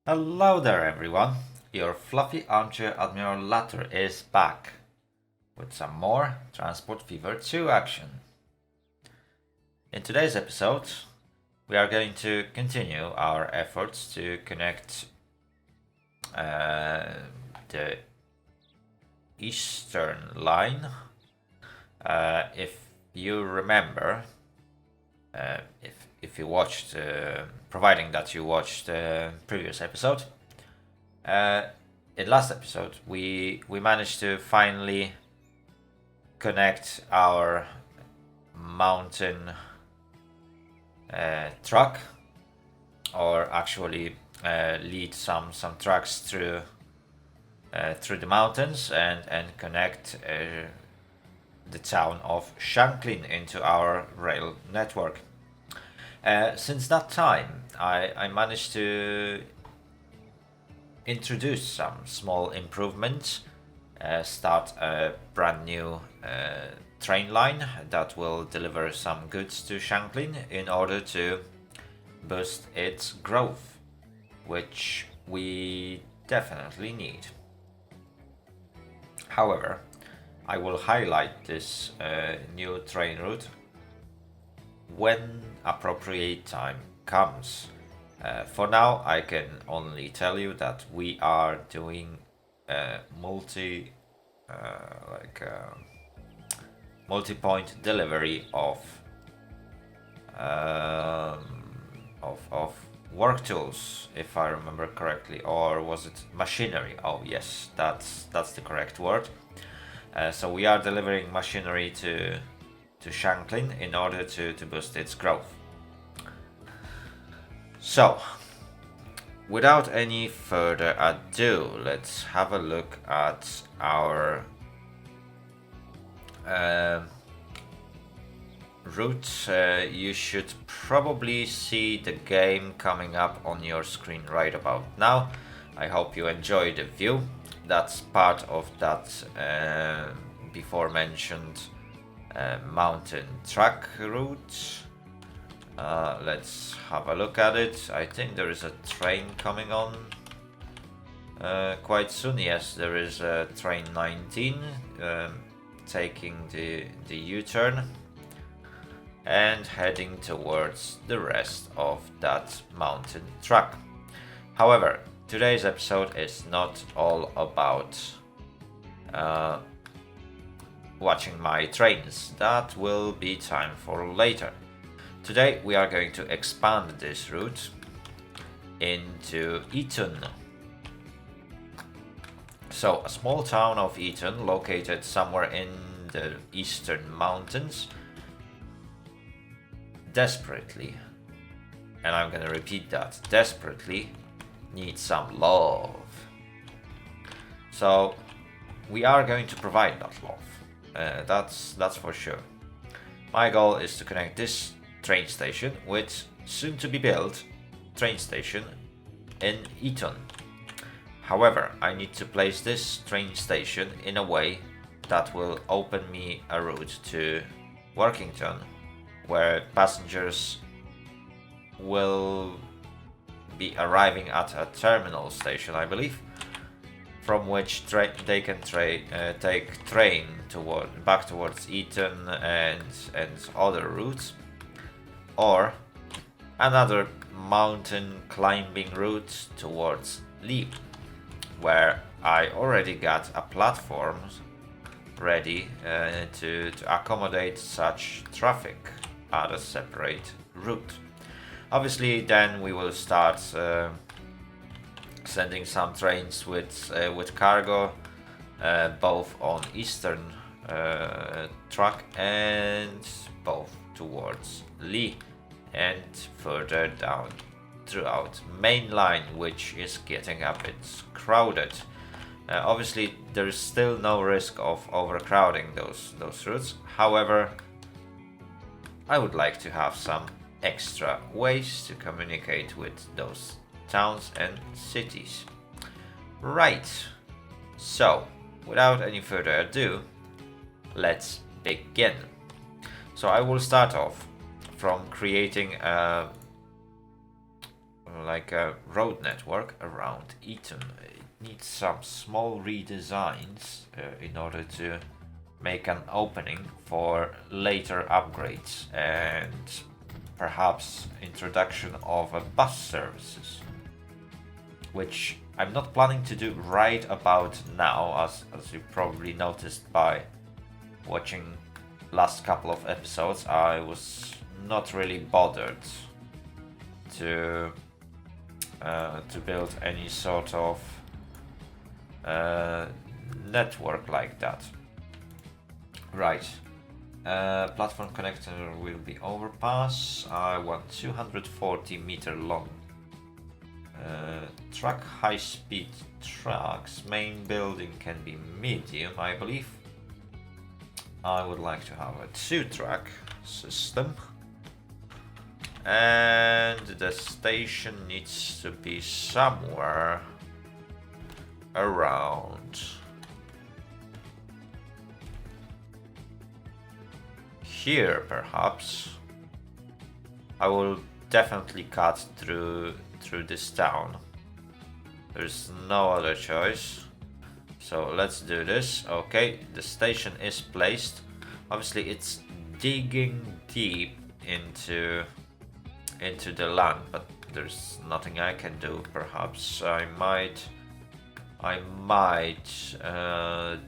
Hello there, everyone. Your fluffy armchair Admiral Latter is back with some more Transport Fever 2 action. In today's episode, we are going to continue our efforts to connect the Eastern line. If you remember, if you watched, providing that you watched the previous episode, in last episode we managed to finally connect our mountain truck, or actually lead some trucks through the mountains and connect the town of Shanklin into our rail network. Since that time, I managed to introduce some small improvements, start a brand new train line that will deliver some goods to Shanklin in order to boost its growth, which we definitely need. However, I will highlight this new train route when appropriate time comes. For now, I can only tell you that we are doing multi-point delivery of work tools, if I remember correctly, or was it machinery? Oh yes, that's the correct word. So we are delivering machinery to Shanklin in order to boost its growth. So, without any further ado, let's have a look at our route. You should probably see the game coming up on your screen right about now. I hope you enjoy the view. That's part of that before mentioned mountain track route. Let's have a look at it. I think there is a train coming on quite soon. Yes, there is a train 19 taking the U-turn and heading towards the rest of that mountain track. However, today's episode is not all about watching my trains. That will be time for later. Today we are going to expand this route into Eton. So, a small town of Eton located somewhere in the eastern mountains desperately, and I'm gonna repeat that, desperately needs some love. So we are going to provide that love. That's for sure. My goal is to connect this train station with soon to be built train station in Eton. However, I need to place this train station in a way that will open me a route to Workington, where passengers will be arriving at a terminal station, I believe, from which they can take train back towards Eton and other routes, or another mountain climbing route towards Lee, where I already got a platform ready to accommodate such traffic at a separate route. Obviously, then we will start sending some trains with cargo, both on Eastern track and both towards Lee and further down throughout main line, which is getting a bit crowded. Obviously, there is still no risk of overcrowding those routes. However, I would like to have some extra ways to communicate with those towns and cities. Right, so without any further ado, let's begin. So I will start off from creating a like a road network around Eton. It needs some small redesigns in order to make an opening for later upgrades and perhaps introduction of bus services, which I'm not planning to do right about now, as you probably noticed by watching last couple of episodes. I was not really bothered to build any sort of network like that. Right. Platform connector will be overpass. I want 240 meter long. Track high speed tracks. Main building can be medium, I believe. I would like to have a 2-track system. And the station needs to be somewhere around here, perhaps. I will definitely cut through this town. There's no other choice. So let's do this. Okay, the station is placed. Obviously it's digging deep into the land, but there's nothing I can do. Perhaps I might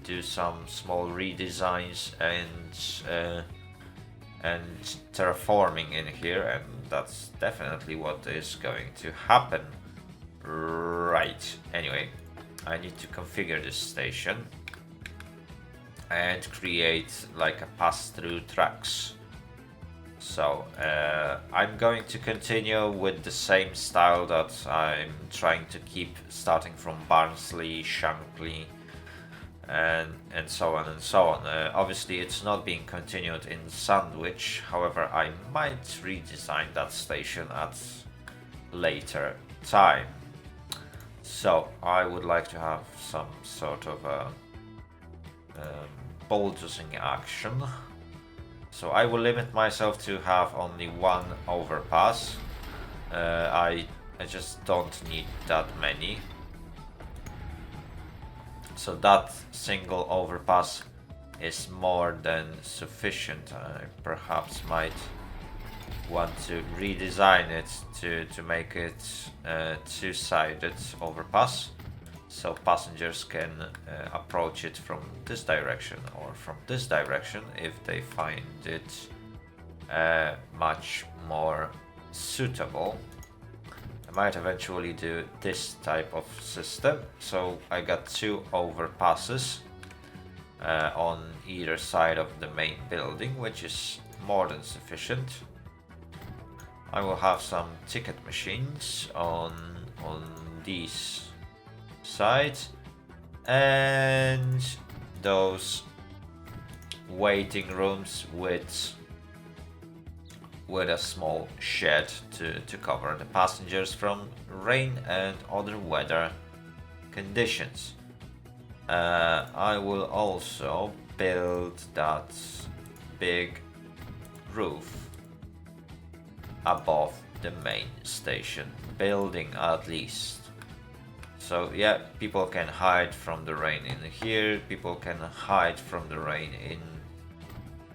do some small redesigns and terraforming in here, and that's definitely what is going to happen. Right. Anyway, I need to configure this station and create like a pass-through tracks. So I'm going to continue with the same style that I'm trying to keep, starting from Barnsley, Shankly, and so on and so on. Obviously it's not being continued in Sandwich, however I might redesign that station at later time. So I would like to have some sort of bulldozing action. So I will limit myself to have only one overpass. I just don't need that many. So that single overpass is more than sufficient. I perhaps might want to redesign it to make it a two-sided overpass, so passengers can approach it from this direction or from this direction if they find it much more suitable. I might eventually do this type of system. So I got 2 overpasses on either side of the main building, which is more than sufficient. I will have some ticket machines on these sides, and those waiting rooms with a small shed to cover the passengers from rain and other weather conditions. I will also build that big roof above the main station building, at least. So yeah, people can hide from the rain in here, people can hide from the rain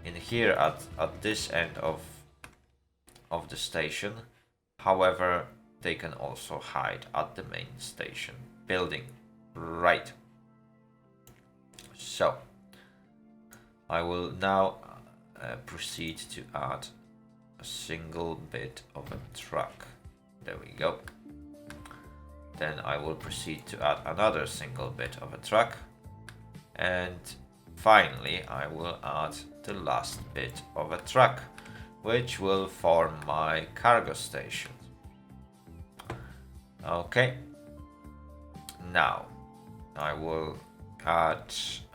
in here at this end of the station. However, they can also hide at the main station building. Right. So I will now proceed to add a single bit of a track. There we go. Then I will proceed to add another single bit of a track, and finally I will add the last bit of a track, which will form my cargo station. Okay, now I will add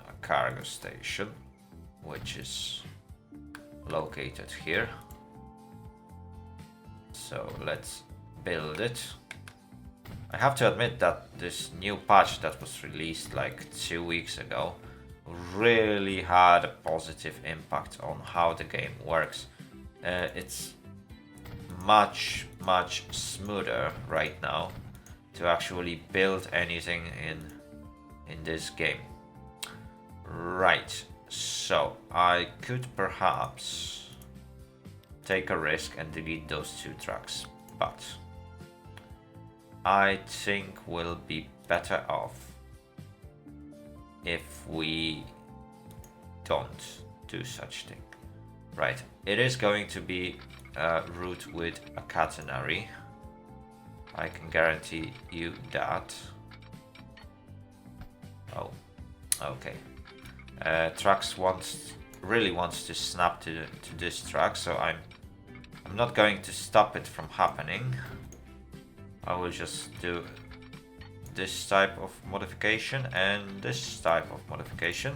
a cargo station, which is located here. So let's build it. I have to admit that this new patch that was released like 2 weeks ago really had a positive impact on how the game works. It's much smoother right now to actually build anything in this game. Right, so I could perhaps take a risk and delete those 2 tracks, but I think we'll be better off if we don't do such thing. Right, it is going to be a route with a catenary. I can guarantee you that. Oh, okay. Tracks really wants to snap to this track, so I'm not going to stop it from happening. I will just do this type of modification and this type of modification.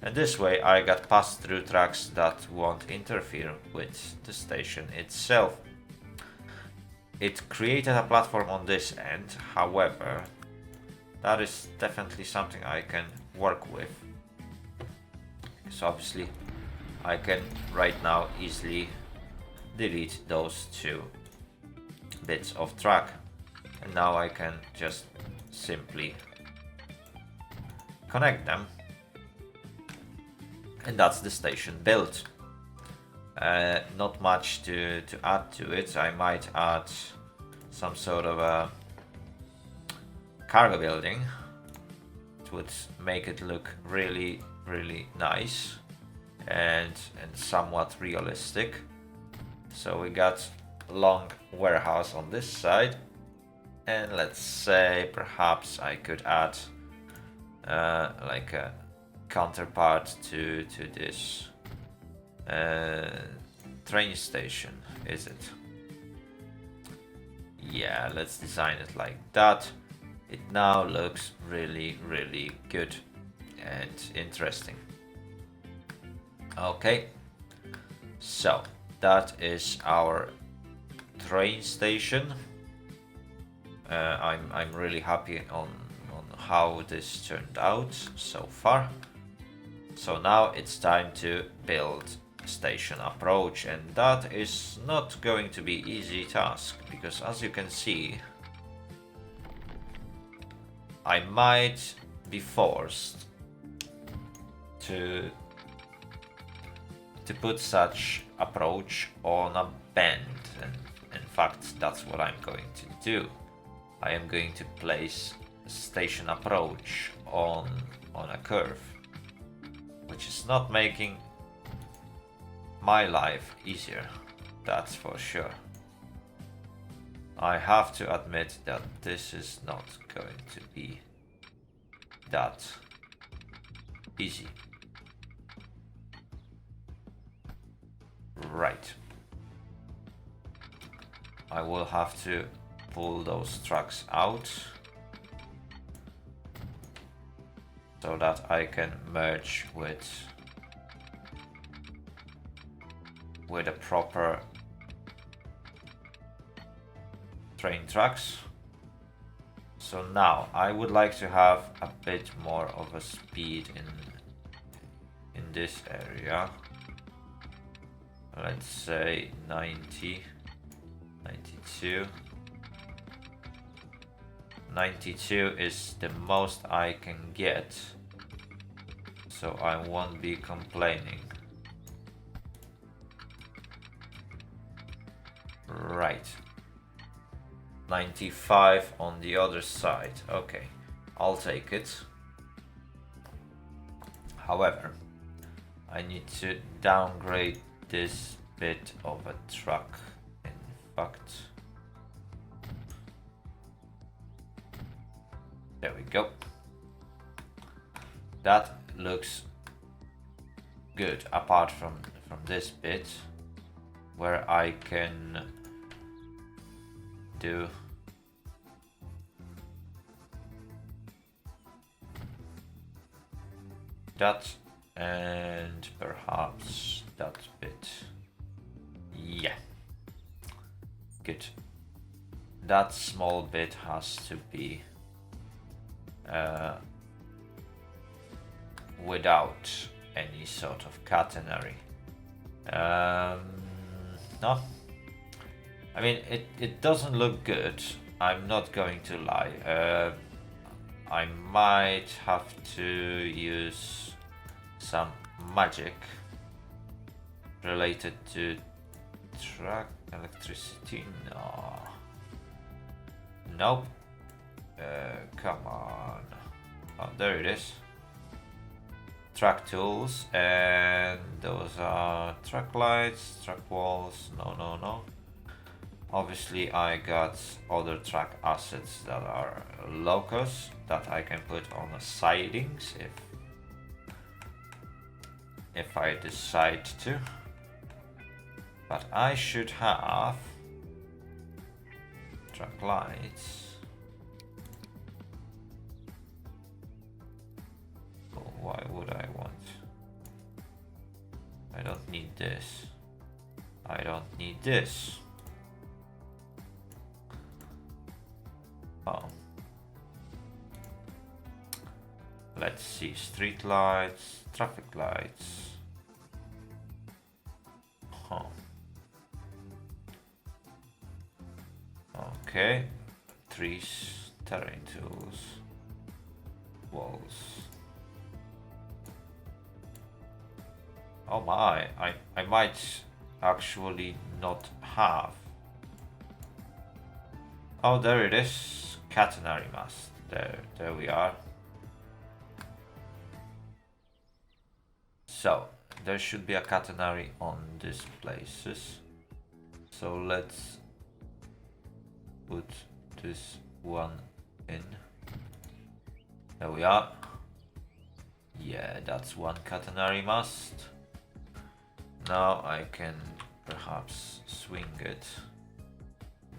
And this way I got pass-through tracks that won't interfere with the station itself. It created a platform on this end, however, that is definitely something I can work with. So obviously I can right now easily delete those 2 bits of track. And now I can just simply connect them. And that's the station built. Not much to add to it. I might add some sort of a cargo building. It would make it look really nice and somewhat realistic. So we got a long warehouse on this side, and let's say perhaps I could add like a counterpart to this train station, is it? Yeah, let's design it like that. It now looks really good and interesting. Okay, so that is our train station. I'm really happy on how this turned out so far. So now it's time to build station approach, and that is not going to be easy task, because as you can see, I might be forced to put such approach on a bend, and in fact that's what I'm going to do. I am going to place station approach on a curve, which is not making my life easier, that's for sure. I have to admit that this is not going to be that easy. Right. I will have to pull those tracks out so that I can merge with a proper train tracks. So now I would like to have a bit more of a speed in this area. Let's say 90, 92. 92 is the most I can get, so I won't be complaining. Right. 95 on the other side. Okay, I'll take it. However, I need to downgrade this bit of a truck. In fact, there we go. That looks good, apart from this bit where I can do that and perhaps that bit. Yeah, good. That small bit has to be without any sort of catenary. No, I mean, it doesn't look good. I'm not going to lie. I might have to use some magic related to track electricity. No. Nope. Come on. Oh, there it is. Track tools, and those are track lights, track walls. No. Obviously, I got other track assets that are locos that I can put on the sidings if I decide to. But I should have track lights. Oh, why would I want? I don't need this. I don't need this. Oh. Let's see, street lights, traffic lights. Huh. Okay, trees, terrain tools, walls. Oh my, I might actually not have. Oh, there it is, catenary mast. There we are. So there should be a catenary on these places. So let's put this one in. There we are. Yeah, that's one catenary mast. Now I can perhaps swing it.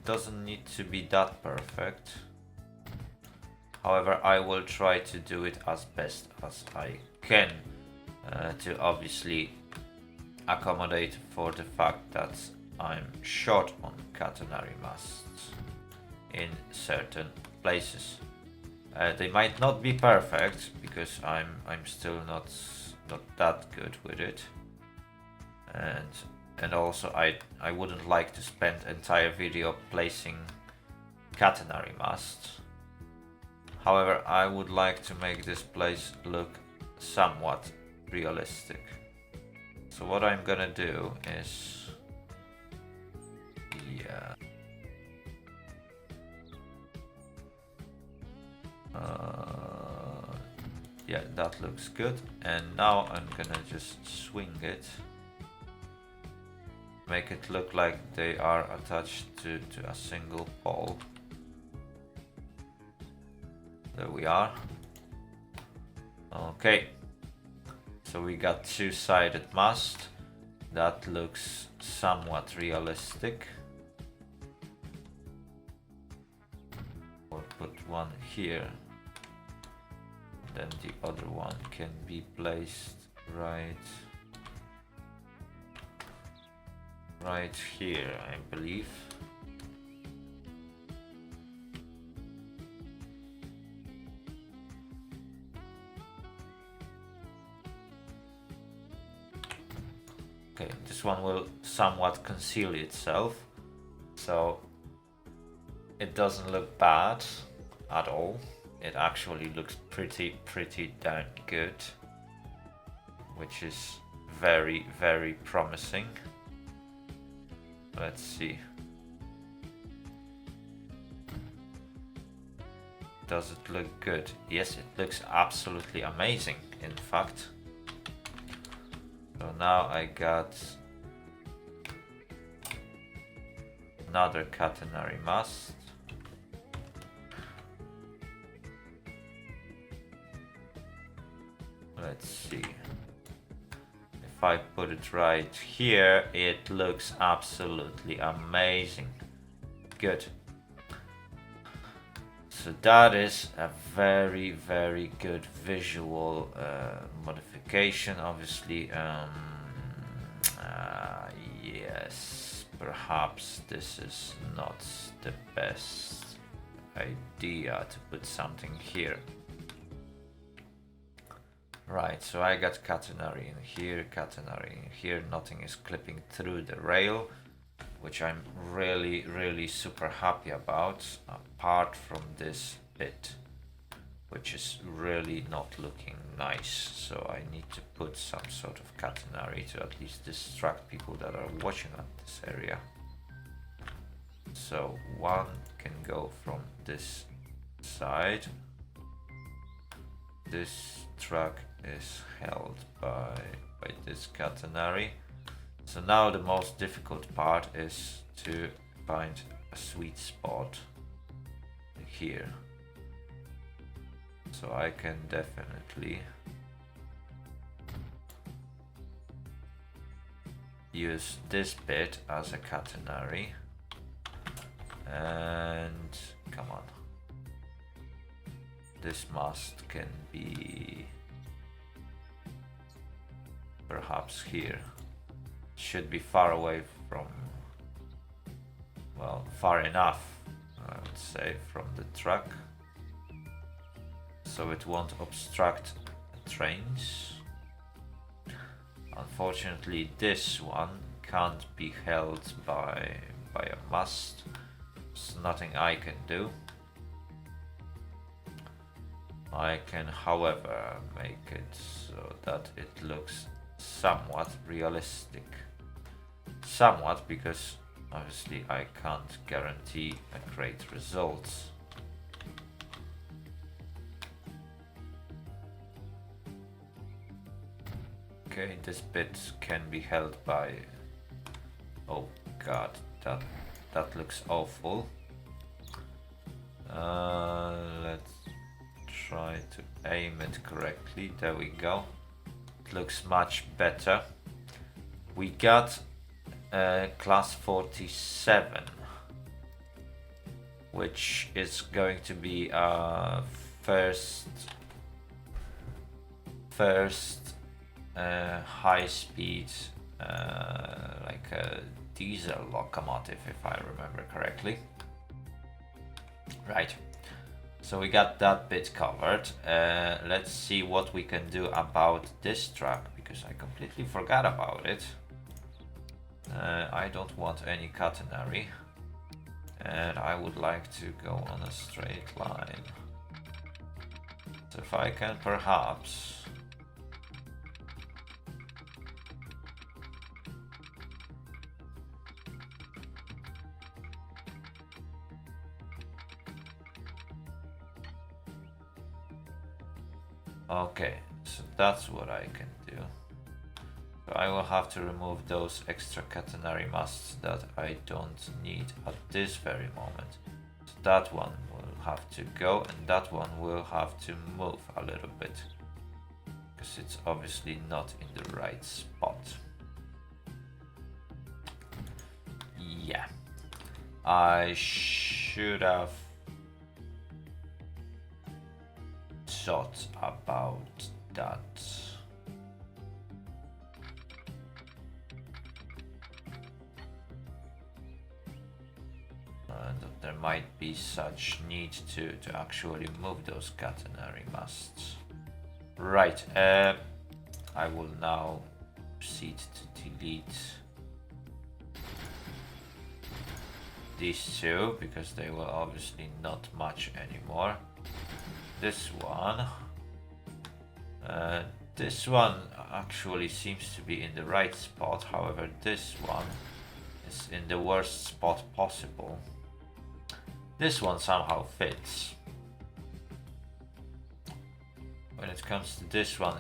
Doesn't need to be that perfect. However, I will try to do it as best as I can to obviously accommodate for the fact that I'm short on catenary masts in certain places. They might not be perfect because I'm still not that good with it, and also I wouldn't like to spend entire video placing catenary masts. However, I would like to make this place look somewhat realistic. So what I'm gonna do is, yeah, that looks good. And now I'm gonna just swing it, make it look like they are attached to a single pole. There we are. Okay, so we got two-sided mast. That looks somewhat realistic. Or put one here. Then the other one can be placed right here, I believe. Okay, this one will somewhat conceal itself, so it doesn't look bad at all. It actually looks pretty darn good, which is very promising. Let's see. Does it look good? Yes, it looks absolutely amazing, in fact. So now I got another catenary mast. Let's see. If I put it right here, it looks absolutely amazing. Good. So that is a very good visual modification. Obviously, yes, perhaps this is not the best idea to put something here. Right, so I got catenary in here, catenary in here. Nothing is clipping through the rail. which I'm really super happy about, apart from this bit, which is really not looking nice. So I need to put some sort of catenary to at least distract people that are watching at this area. So one can go from this side. This track is held by this catenary. So now the most difficult part is to find a sweet spot here. So I can definitely use this bit as a catenary. And come on, this mast can be perhaps here. Should be far away from, well, far enough, I would say, from the track, so it won't obstruct the trains. Unfortunately, this one can't be held by a mast. There's nothing I can do. I can, however, make it so that it looks somewhat realistic. Somewhat, because obviously I can't guarantee a great result. Okay, this bit can be held by... Oh god, that looks awful. Let's try to aim it correctly. There we go. It looks much better. We got class 47, which is going to be our first high-speed, like a diesel locomotive, if I remember correctly. Right, so we got that bit covered. Let's see what we can do about this track, because I completely forgot about it. I don't want any catenary, and I would like to go on a straight line. So if I can perhaps... Okay, so that's what I can do. So I will have to remove those extra catenary masts that I don't need at this very moment. So that one will have to go, and that one will have to move a little bit, because it's obviously not in the right spot. Yeah, I should have thought about that. And there might be such need to actually move those catenary masts. Right, I will now proceed to delete these two, because they will obviously not match anymore. This one actually seems to be in the right spot, however this one is in the worst spot possible. This one somehow fits. When it comes to this one,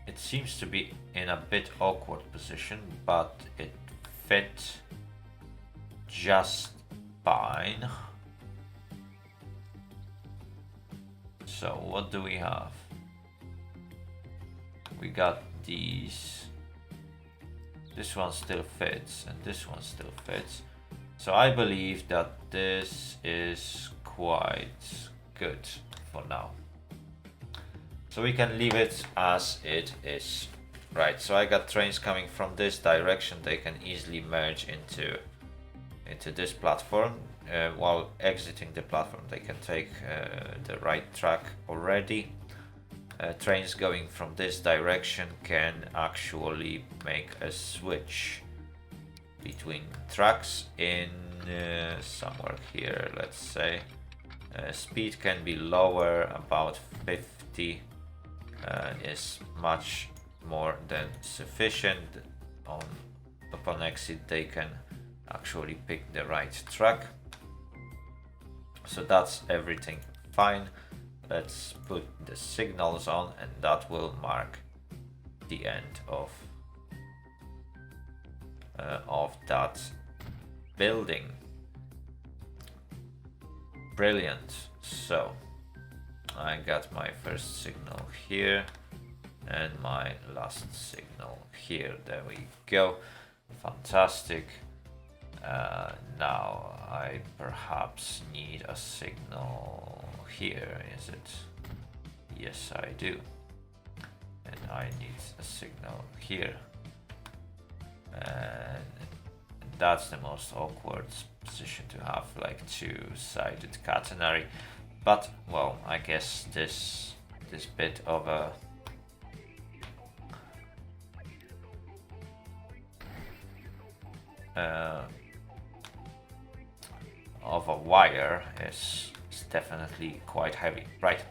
it seems to be in a bit awkward position, but it fit just fine. So what do we have? We got these. This one still fits, and this one still fits. So I believe that this is quite good for now. So we can leave it as it is. Right, so I got trains coming from this direction. They can easily merge into this platform. While exiting the platform, they can take the right track already. Trains going from this direction can actually make a switch between tracks in somewhere here, let's say. Speed can be lower, about 50 is much more than sufficient. Upon exit they can actually pick the right track. So that's everything fine. Let's put the signals on, and that will mark the end of that building. Brilliant. So I got my first signal here and my last signal here. There we go. Fantastic. Now I perhaps need a signal here, is it? Yes, I do. And I need a signal here. And that's the most awkward position to have, like two-sided catenary. But well, I guess this bit of a wire is definitely quite heavy, right?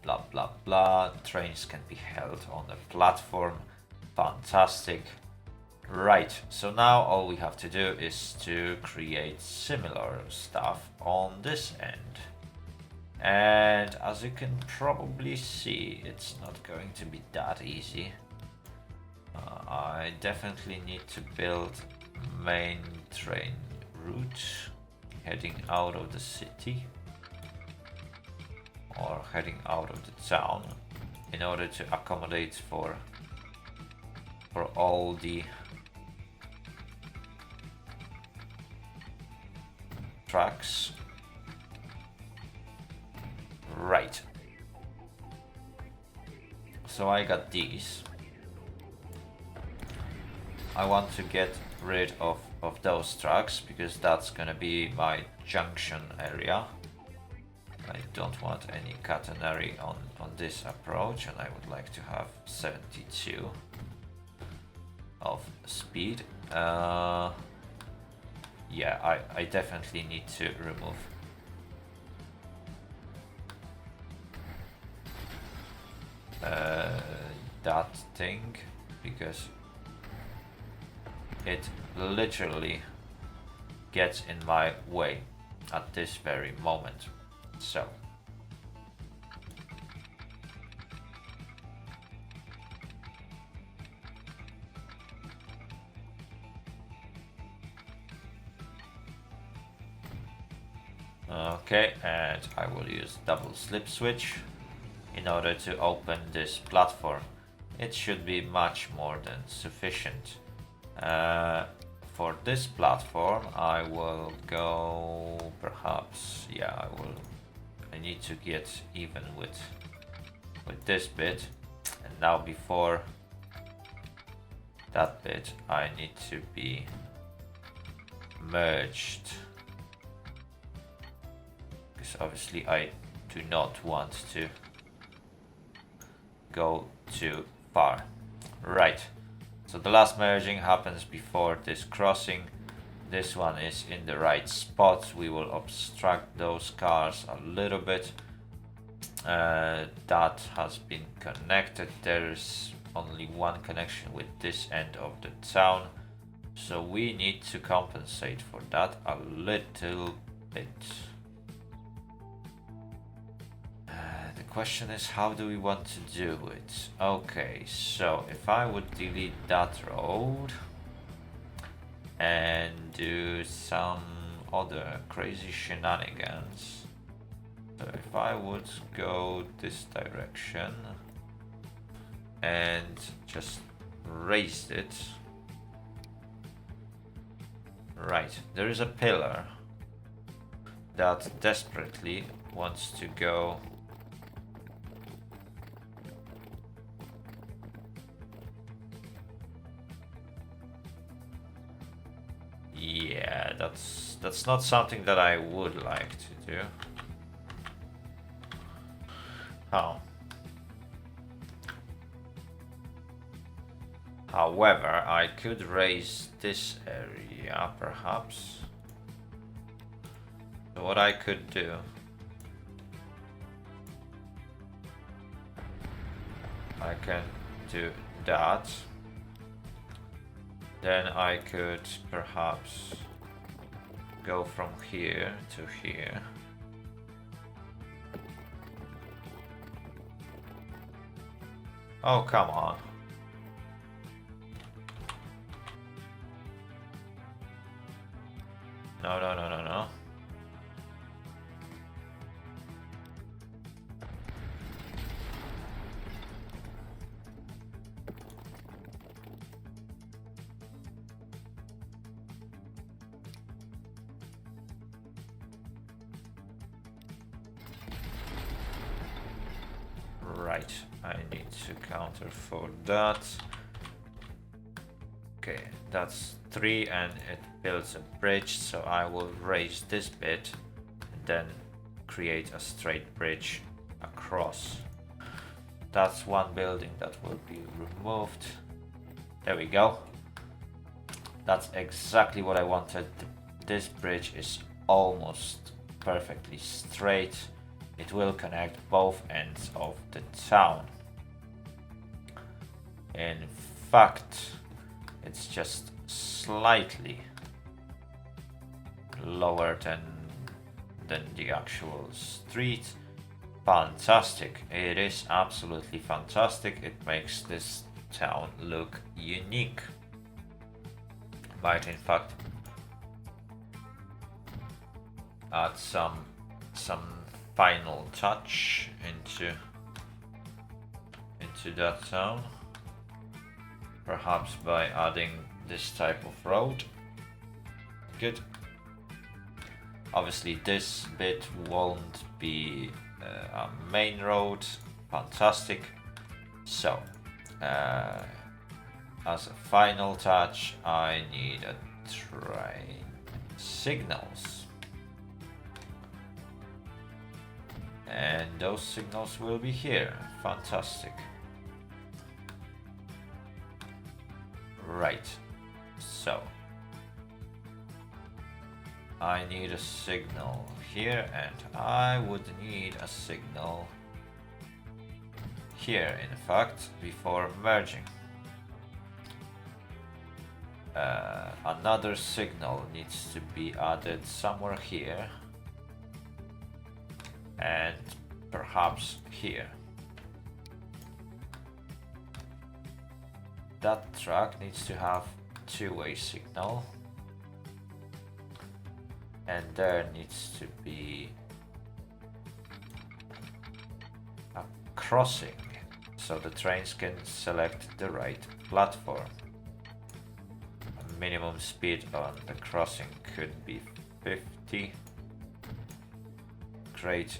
Blah blah blah. Trains can be held on the platform. Fantastic. Right, so now all we have to do is to create similar stuff on this end. And as you can probably see, it's not going to be that easy. I definitely need to build main train route heading out of the city or heading out of the town in order to accommodate for all the tracks. Right. So I got these. I want to get rid of those tracks because that's gonna be my junction area. I don't want any catenary on this approach, and I would like to have 72 of speed. Yeah, I definitely need to remove that thing because it literally gets in my way at this very moment. So okay, and I will use double slip switch in order to open this platform. It should be much more than sufficient. For this platform I will go perhaps, yeah, I need to get even with this bit, and now before that bit I need to be merged because obviously I do not want to go too far. Right, so the last merging happens before this crossing. This one is in the right spot. We will obstruct those cars a little bit. That has been connected. There's only one connection with this end of the town, so we need to compensate for that a little bit. The question is, how do we want to do it? Okay, so if I would delete that road and do some other crazy shenanigans. So if I would go this direction and just raise it. Right, there is a pillar that desperately wants to go that's not something that I would like to do. How? However, I could raise this area perhaps. So what I could do, I can do that. Then I could perhaps go from here to here. Oh, come on. No, no, no, no, no. Right, I need to counter for that. Okay, that's 3 and it builds a bridge, so I will raise this bit and then create a straight bridge across. That's one building that will be removed. There we go. That's exactly what I wanted. This bridge is almost perfectly straight. It will connect both ends of the town. In fact, it's just slightly lower than the actual street. Fantastic. It is absolutely fantastic. It makes this town look unique. Might in fact add some final touch into that town, perhaps by adding this type of road. Good. Obviously this bit won't be a main road. Fantastic. So as a final touch, I need a train signals. And those signals will be here. Fantastic. Right. So I need a signal here, and I would need a signal here, in fact, before merging. Another signal needs to be added somewhere here. And perhaps here. That track needs to have two-way signal. And there needs to be a crossing so the trains can select the right platform. A minimum speed on the crossing could be 50. Great.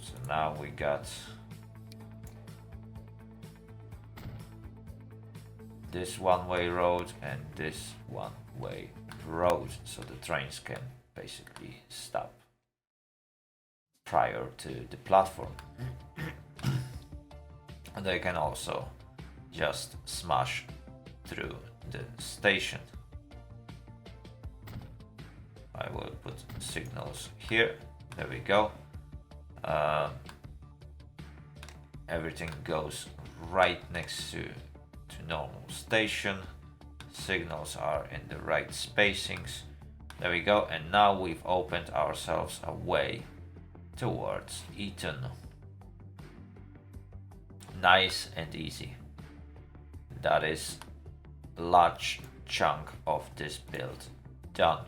So now we got this one-way road and this one-way road, so the trains can basically stop prior to the platform. And they can also just smash through the station. I will put signals here. There we go. Everything goes right next to normal station. Signals are in the right spacings. There we go. And now we've opened ourselves a way towards Eton. Nice and easy. That is a large chunk of this build done.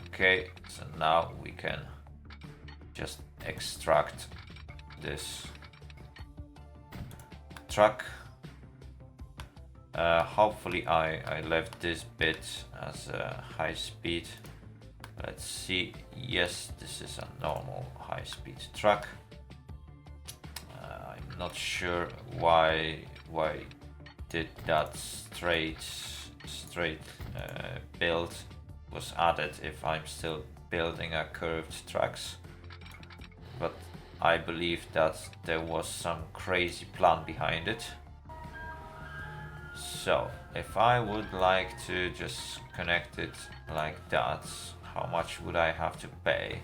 Okay, so now we can just extract this truck. Hopefully I left this bit as a high speed. Let's see. Yes, this is a normal high speed truck. I'm not sure why did that straight build was added if I'm still building a curved tracks, but I believe that there was some crazy plan behind it. So if I would like to just connect it like that, how much would I have to pay?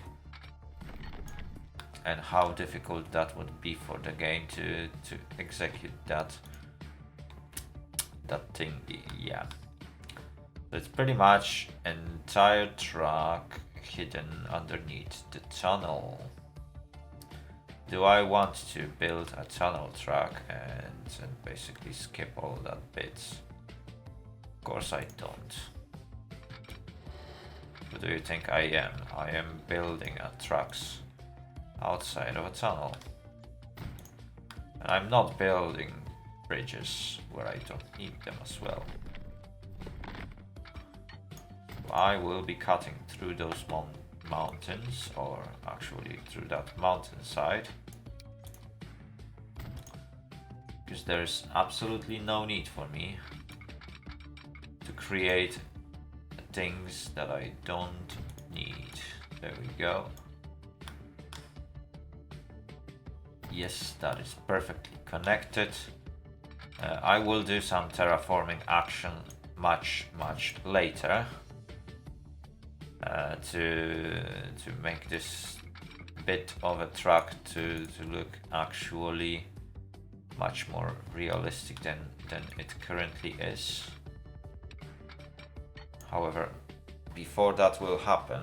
And how difficult that would be for the game to execute that thing. Yeah, it's pretty much entire track hidden underneath the tunnel. Do I want to build a tunnel track and basically skip all that bits? Of course I don't. What do you think I am? I am building a tracks outside of a tunnel. And I'm not building bridges where I don't need them as well. I will be cutting through those mountains, or actually through that mountainside, because there's absolutely no need for me to create things that I don't need. There we go. Yes, that is perfectly connected. I will do some terraforming action much later to make this bit of a track to look actually much more realistic than it currently is. However, before that will happen,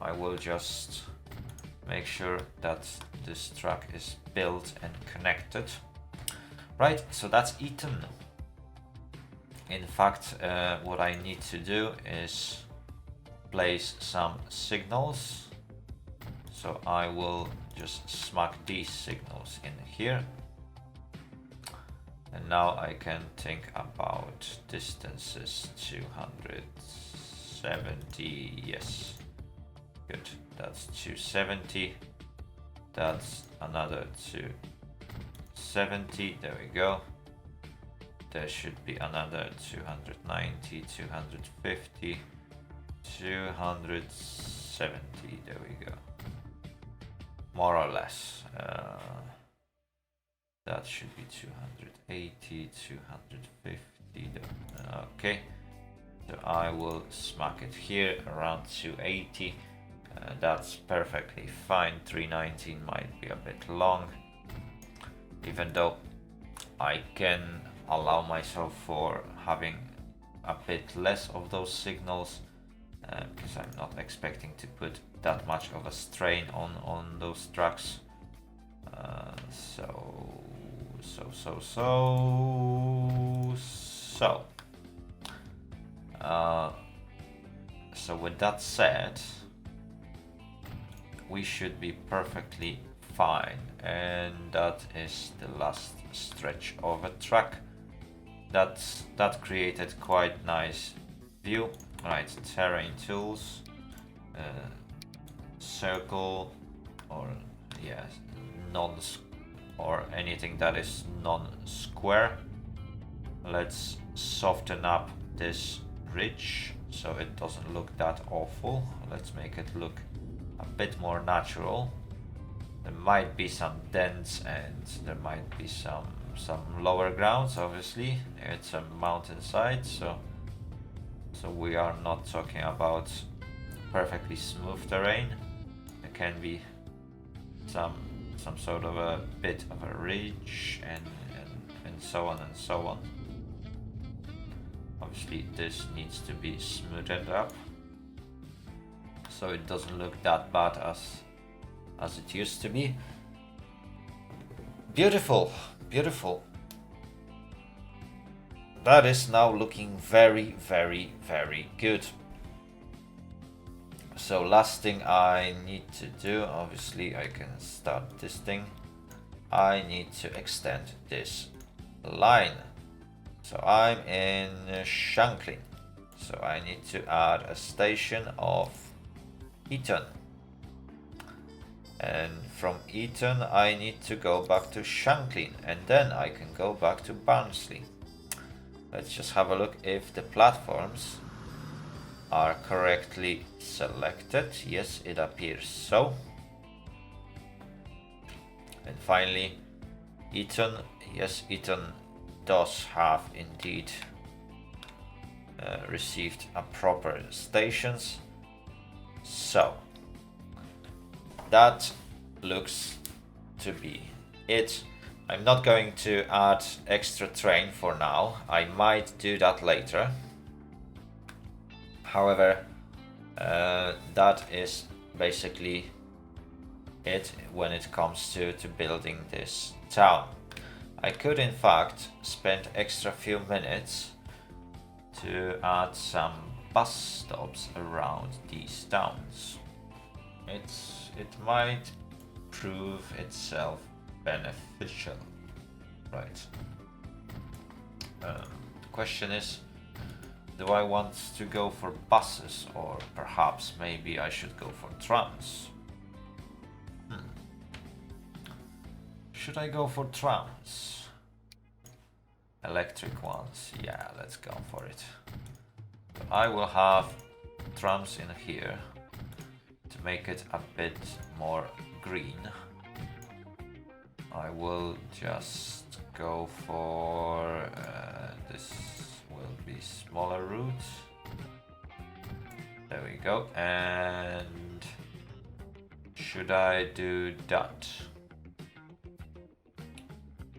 I will just make sure that this track is built and connected. Right, so that's Eton. In fact, what I need to do is place some signals. So I will just smack these signals in here. And now I can think about distances. 270, yes. Good, that's 270. That's another 270, there we go. There should be another 290, 250, 270, there we go. More or less. That should be 280, 250, okay. So I will smack it here around 280. That's perfectly fine. 319 might be a bit long, even though I can allow myself for having a bit less of those signals, because I'm not expecting to put that much of a strain on those tracks. So with that said, we should be perfectly fine, and that is the last stretch of a track. That created quite nice view. Right, terrain tools, circle, or yes, or anything that is non-square. Let's soften up this ridge so it doesn't look that awful. Let's make it look a bit more natural. There might be some dents and there might be some lower grounds, obviously. It's a mountainside, so we are not talking about perfectly smooth terrain. There can be some sort of a bit of a ridge and so on and so on. Obviously this needs to be smoothed up so it doesn't look that bad as it used to be. Beautiful, beautiful. That is now looking very, very, very good. So last thing I need to do, obviously I can start this thing. I need to extend this line. So I'm in Shanklin. So I need to add a station of Eton. And from Eton I need to go back to Shanklin, and then I can go back to Barnsley. Let's just have a look if the platforms are correctly selected. Yes, it appears so. And finally, Eton. Yes, Eton does have indeed received appropriate stations. So that looks to be it. I'm not going to add extra train for now. I might do that later. However, that is basically it when it comes to building this town. I could in fact spend extra few minutes to add some bus stops around these towns. It might prove itself beneficial, right? The question is, do I want to go for buses, or perhaps maybe I should go for trams? Should I go for trams? Electric ones, yeah, let's go for it. So I will have trams in here to make it a bit more green. I will just go for this will be smaller route. There we go. And should I do that?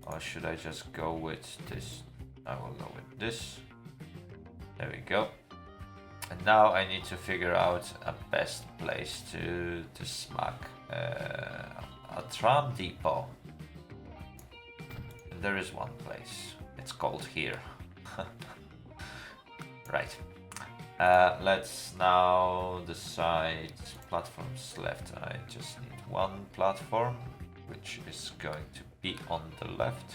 Or should I just go with this? I will go with this. There we go. And now I need to figure out a best place to smack a tram depot. And there is one place. It's called here. Right. Let's now decide platforms left. I just need one platform, which is going to be on the left.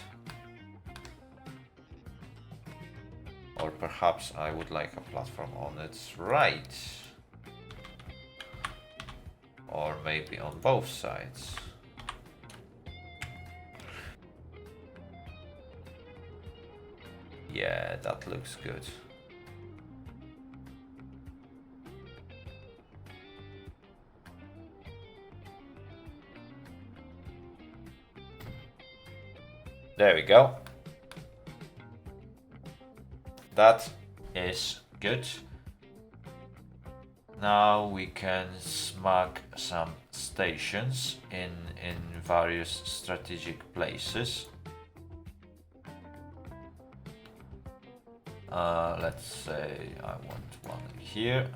Or perhaps I would like a platform on its right. Or maybe on both sides. Yeah, that looks good. There we go. That is good. Now we can smack some stations in various strategic places. Let's say I want one here.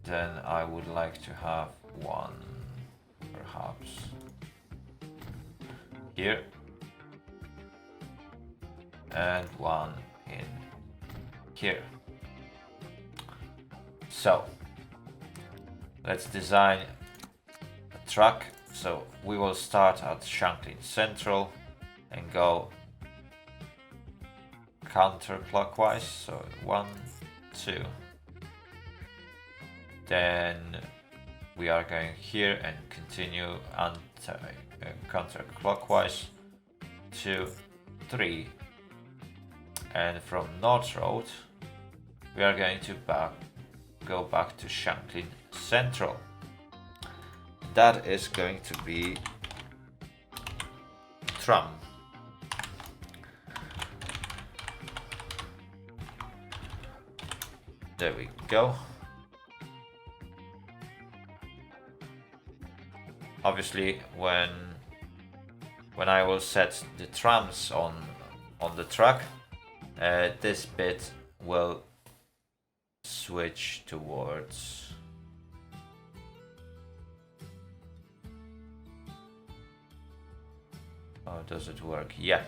Then I would like to have one perhaps here. And one in here. So let's design a track. So we will start at Shanklin Central and go counterclockwise. So 1, 2. Then we are going here and continue counterclockwise 2, 3. And from North Road, we are going to go back to Shanklin Central. That is going to be tram. There we go. Obviously, when I will set the trams on the track, this bit will switch towards how does it work? Yeah,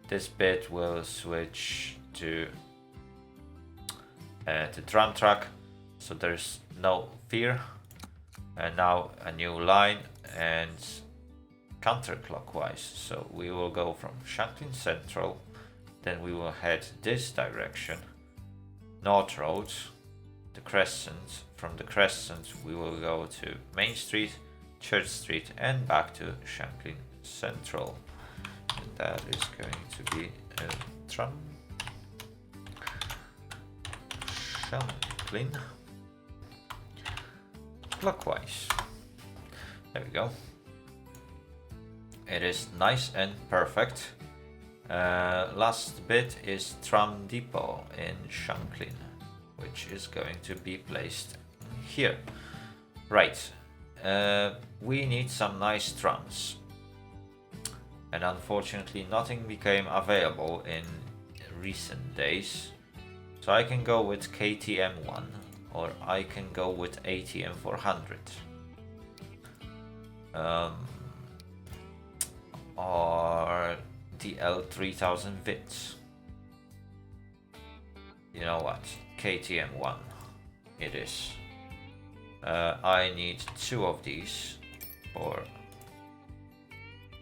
this bit will switch to tram track, so there's no fear. And now a new line and counterclockwise, so we will go from Shanklin Central. Then we will head this direction, North Road, the Crescent. From the Crescent we will go to Main Street, Church Street and back to Shanklin Central. And that is going to be a tram. Shanklin. Clockwise. There we go. It is nice and perfect. Last bit is tram depot in Shanklin, which is going to be placed here. Right, we need some nice trams, and unfortunately nothing became available in recent days, so I can go with KTM1 or I can go with ATM 400. Or the L3000 Vits. You know what? KTM1 it is. I need 2 of these for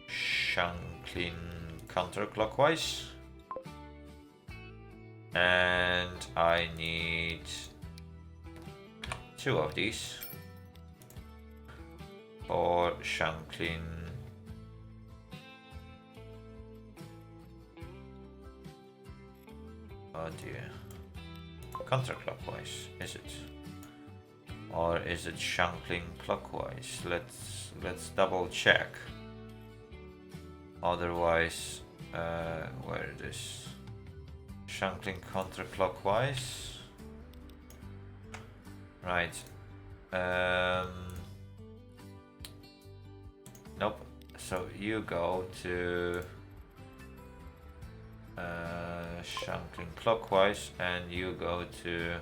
Shanklin counterclockwise, and I need 2 of these for Shanklin counterclockwise, is it? Or is it Shanklin clockwise? Let's double check. Otherwise, where it is? Shanklin counterclockwise. Right. Nope. So you go to Shanklin clockwise, and you go to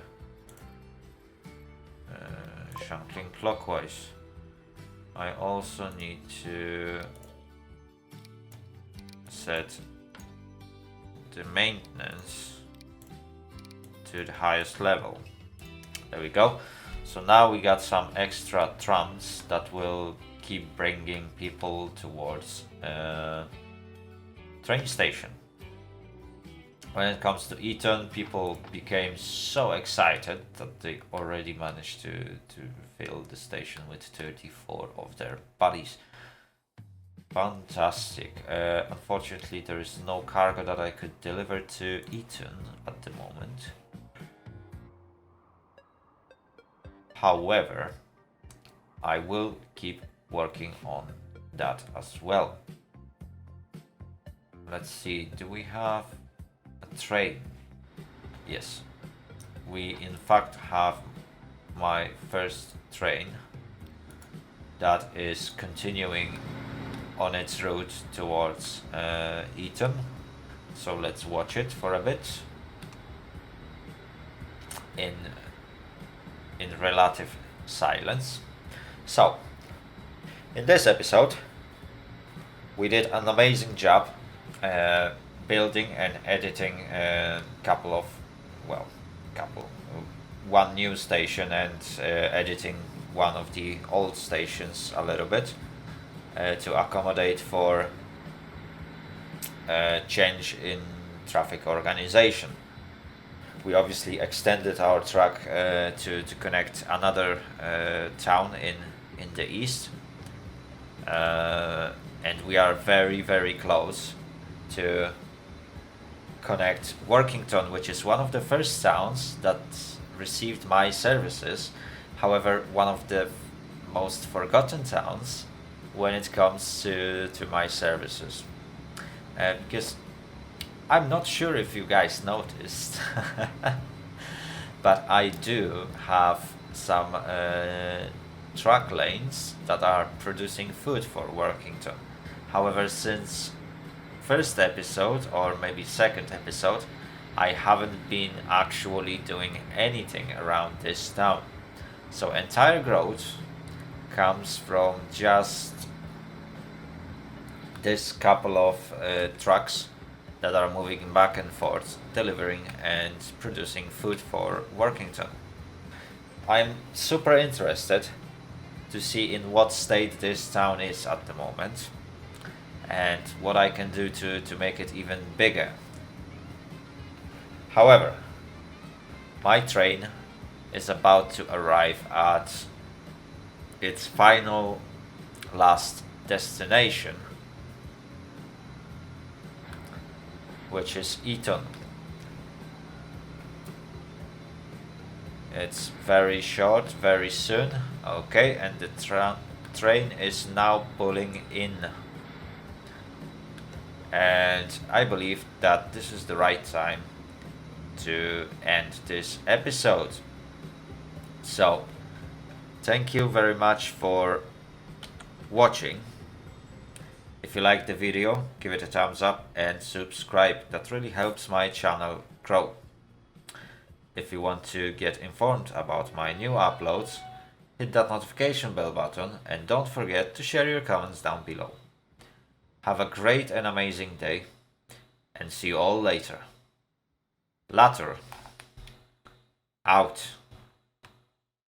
Shanklin clockwise. I also need to set the maintenance to the highest level. There we go. So now we got some extra trams that will keep bringing people towards train station. When it comes to Eton, people became so excited that they already managed to fill the station with 34 of their bodies. Fantastic. Unfortunately, there is no cargo that I could deliver to Eton at the moment. However, I will keep working on that as well. Let's see, do we have a train? Yes, we in fact have my first train that is continuing on its route towards Eton. So let's watch it for a bit in relative silence. So in this episode we did an amazing job building and editing one new station and editing one of the old stations a little bit to accommodate for change in traffic organization. We obviously extended our track to connect another town in the east, and we are very close to connect Workington, which is one of the first towns that received my services. However, one of the most forgotten towns when it comes to my services, because I'm not sure if you guys noticed, but I do have some truck lanes that are producing food for Workington. However, since first episode or maybe second episode, I haven't been actually doing anything around this town. So entire growth comes from just this couple of trucks that are moving back and forth, delivering and producing food for Workington. I'm super interested to see in what state this town is at the moment and what I can do to make it even bigger. However, my train is about to arrive at its final last destination, which is Eton. It's very short, very soon. Okay, and the train is now pulling in. And I believe that this is the right time to end this episode. So, thank you very much for watching. If you liked the video, give it a thumbs up and subscribe. That really helps my channel grow. If you want to get informed about my new uploads, hit that notification bell button and don't forget to share your comments down below. Have a great and amazing day and see you all later. Later. Out.